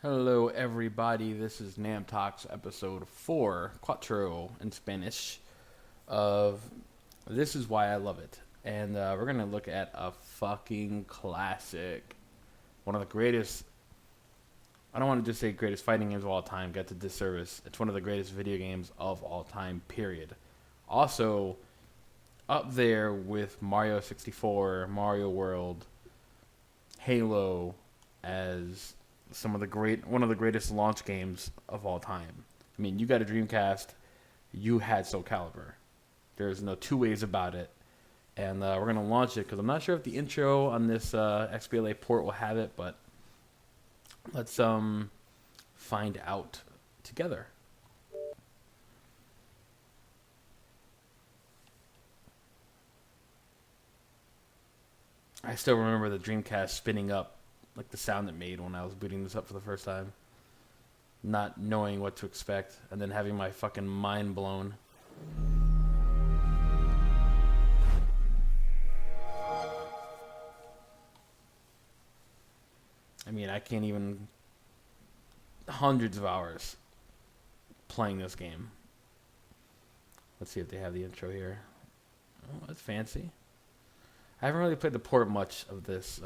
Hello, everybody. This is Nam Talks episode 4, Cuatro in Spanish, of This Is Why I Love It. And we're going to look at a fucking classic. One of the greatest, I don't want to just say greatest fighting games of all time, get to disservice. It's one of the greatest video games of all time, period. Also, up there with Mario 64, Mario World, Halo, as one of the greatest launch games of all time. I mean, you got a Dreamcast, you had Soul Calibur. There's no two ways about it. And we're going to launch it because I'm not sure if the intro on this XBLA port will have it, but let's find out together. I still remember the Dreamcast spinning up, like the sound it made when I was booting this up for the first time. Not knowing what to expect, and then having my fucking mind blown. I mean, I can't even... hundreds of hours playing this game. Let's see if they have the intro here. Oh, that's fancy. I haven't really played the port much of this.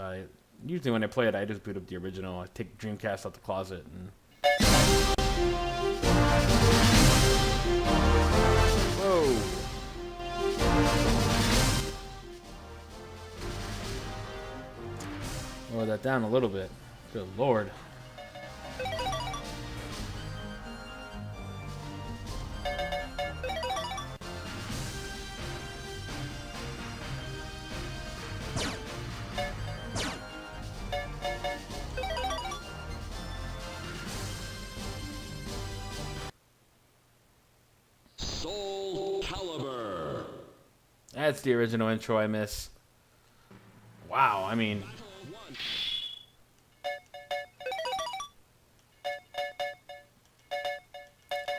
Usually when I play it, I just boot up the original. I take Dreamcast out the closet and... Whoa! Lower that down a little bit. Good lord. Soul Calibur. That's the original intro I miss. Wow, I mean... oh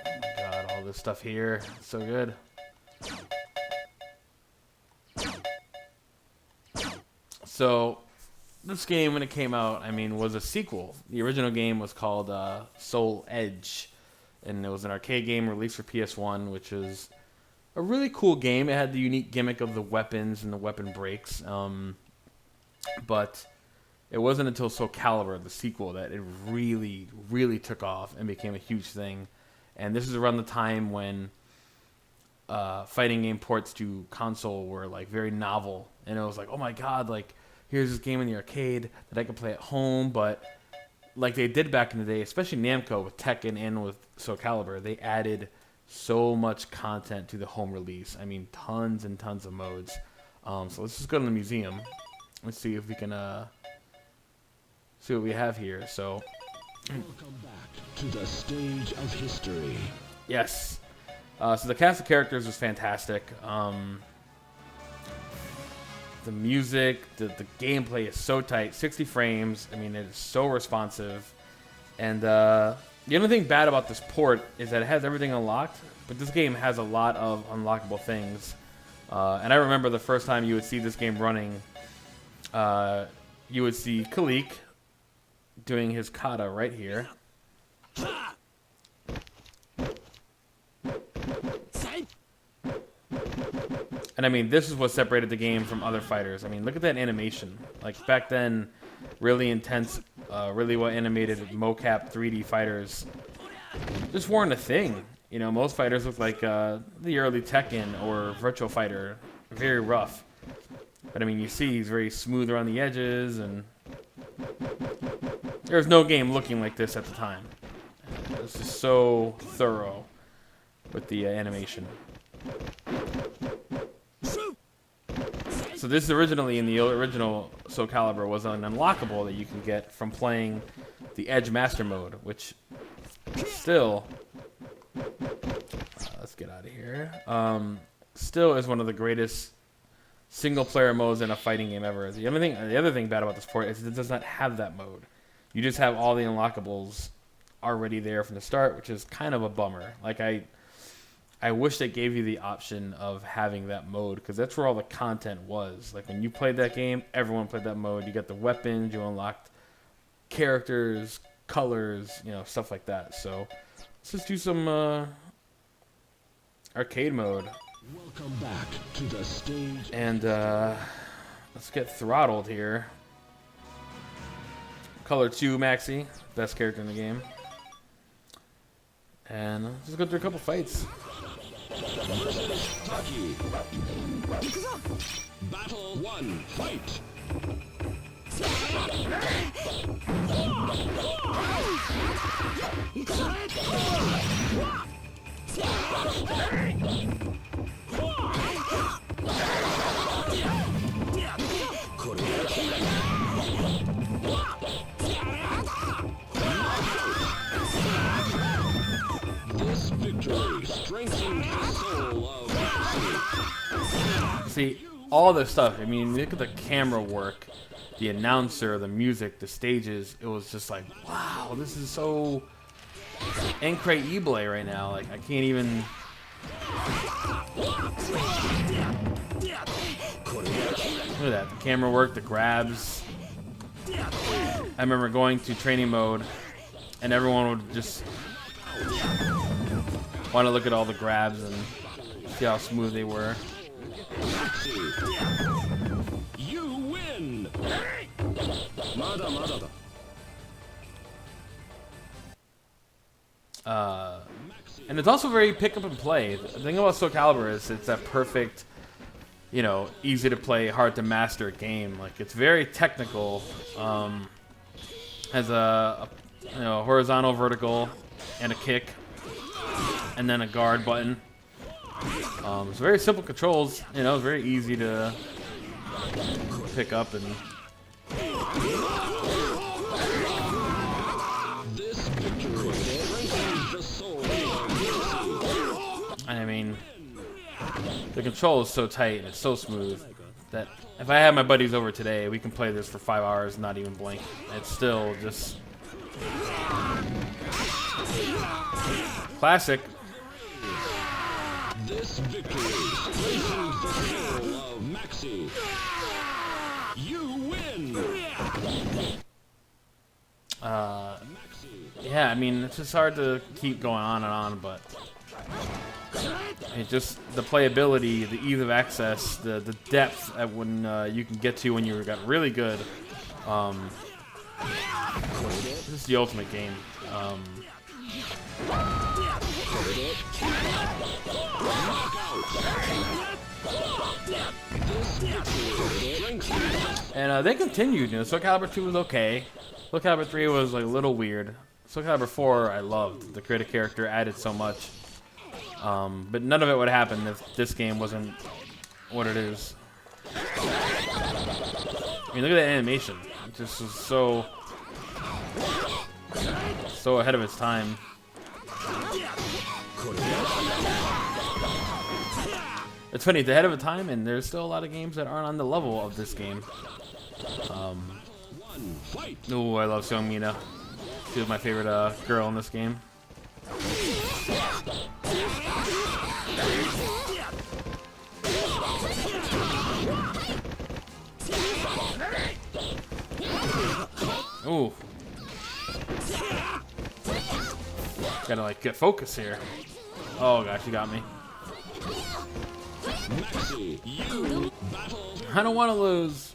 my god, all this stuff here. It's so good. So, this game, when it came out, I mean, was a sequel. The original game was called Soul Edge. And it was an arcade game released for PS1, which is a really cool game. It had the unique gimmick of the weapons and the weapon breaks. But it wasn't until Soul Calibur, the sequel, that it really, really took off and became a huge thing. And this is around the time when fighting game ports to console were like very novel. And it was like, oh my god, like here's this game in the arcade that I could play at home, but like they did back in the day, especially Namco with Tekken and with Soul Calibur, they added so much content to the home release. I mean, tons and tons of modes. So let's just go to the museum. Let's see if we can see what we have here. So, Welcome back to the stage of history. yes. So the cast of characters was fantastic. The music, the gameplay is so tight, 60 frames. I mean, it is so responsive. And the only thing bad about this port is that it has everything unlocked, but this game has a lot of unlockable things. And I remember the first time you would see this game running, you would see Kalik doing his kata right here. And I mean, this is what separated the game from other fighters. I mean, look at that animation. Like, back then, really intense, really well animated mocap 3D fighters just weren't a thing. You know, most fighters look like the early Tekken or Virtual Fighter. Very rough. But I mean, you see he's very smooth around the edges, and there's no game looking like this at the time. This is so thorough with the animation. So this originally, in the original Soul Calibur, was an unlockable that you can get from playing the Edge Master Mode, which still, let's get out of here, still is one of the greatest single-player modes in a fighting game ever. The other thing bad about this port is it does not have that mode. You just have all the unlockables already there from the start, which is kind of a bummer. Like, I wish they gave you the option of having that mode, because that's where all the content was. Like, when you played that game, everyone played that mode. You got the weapons, you unlocked characters, colors, you know, stuff like that. So let's just do some arcade mode. Welcome back to the stage. And let's get throttled here. Color 2 Maxi, best character in the game. And let's just go through a couple fights. Taki. Battle 1, fight. This victory strengthens the soul of Maxi. See, all this stuff, I mean, look at the camera work, the announcer, the music, the stages. It was just like, wow, this is so incredible right now. Like, I can't even... Look at that, the camera work, the grabs. I remember going to training mode, and everyone would just want to look at all the grabs and see how smooth they were. You win. And it's also very pick up and play. The thing about Soul Calibur is it's that perfect, you know, easy to play, hard to master game. Like, it's very technical. Has a you know, horizontal, vertical, and a kick, and then a guard button. It's very simple controls. You know, it's very easy to pick up and. This victory strengthens the soul of I mean, the control is so tight and it's so smooth that if I had my buddies over today, we can play this for 5 hours and not even blink. It's still just classic. This victory strengthens the soul of Maxi. You win. Yeah, I mean, it's just hard to keep going on, but it just the playability, the ease of access, the depth at when you can get to when you got really good. This is the ultimate game. And they continued. You know, Soul Calibur 2 was okay. Soul Calibur 3 was like a little weird. Soul Calibur 4 I loved. The creative character added so much. But none of it would happen if this game wasn't what it is. I mean, look at that animation. It just was so ahead of its time. It's funny, it's ahead of its time, and there's still a lot of games that aren't on the level of this game. Oh, I love Seong-mina. She was my favorite girl in this game. Ooh. Gotta like get focus here. Oh gosh, you got me. I don't want to lose.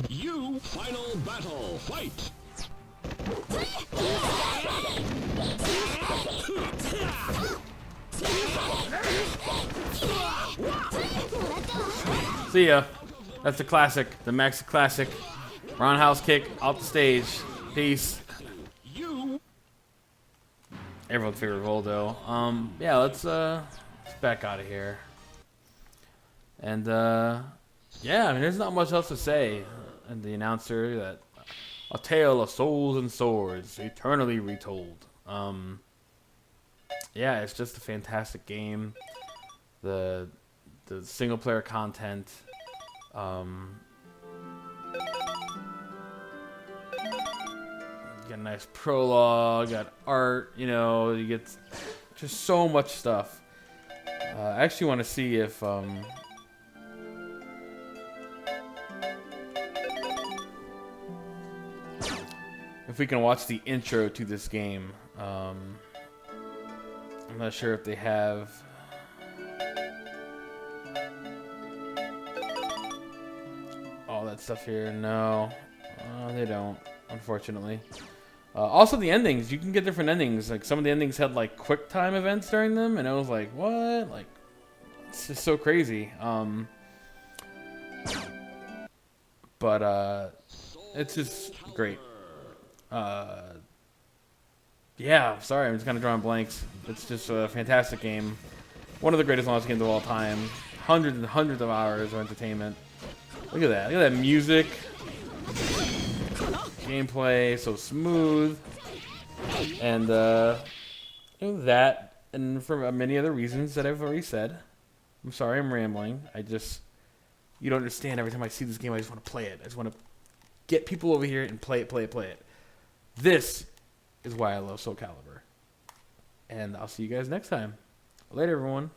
You final battle fight. See ya. That's the classic, the Max classic. Roundhouse kick out the stage. Peace. Everyone's favorite Voldo. Yeah, let's back out of here. And yeah, I mean, there's not much else to say. And the announcer that a tale of souls and swords, eternally retold. Yeah, it's just a fantastic game. The single player content. got a nice prologue, got art, you know, you get just so much stuff. I actually want to see if we can watch the intro to this game. I'm not sure if they have all that stuff here. No, they don't, unfortunately. Also, the endings. You can get different endings. Like, some of the endings had, like, quick time events during them, and I was like, what? Like, it's just so crazy. But it's just great. Yeah, sorry, I'm just kind of drawing blanks. It's just a fantastic game. One of the greatest launch games of all time. Hundreds and hundreds of hours of entertainment. Look at that. Look at that music. Gameplay, so smooth. And, you know, that, and for many other reasons that I've already said. I'm sorry, I'm rambling. You don't understand. Every time I see this game, I just want to play it. I just want to get people over here and play it. This is why I love Soul Calibur. And I'll see you guys next time. Later, everyone.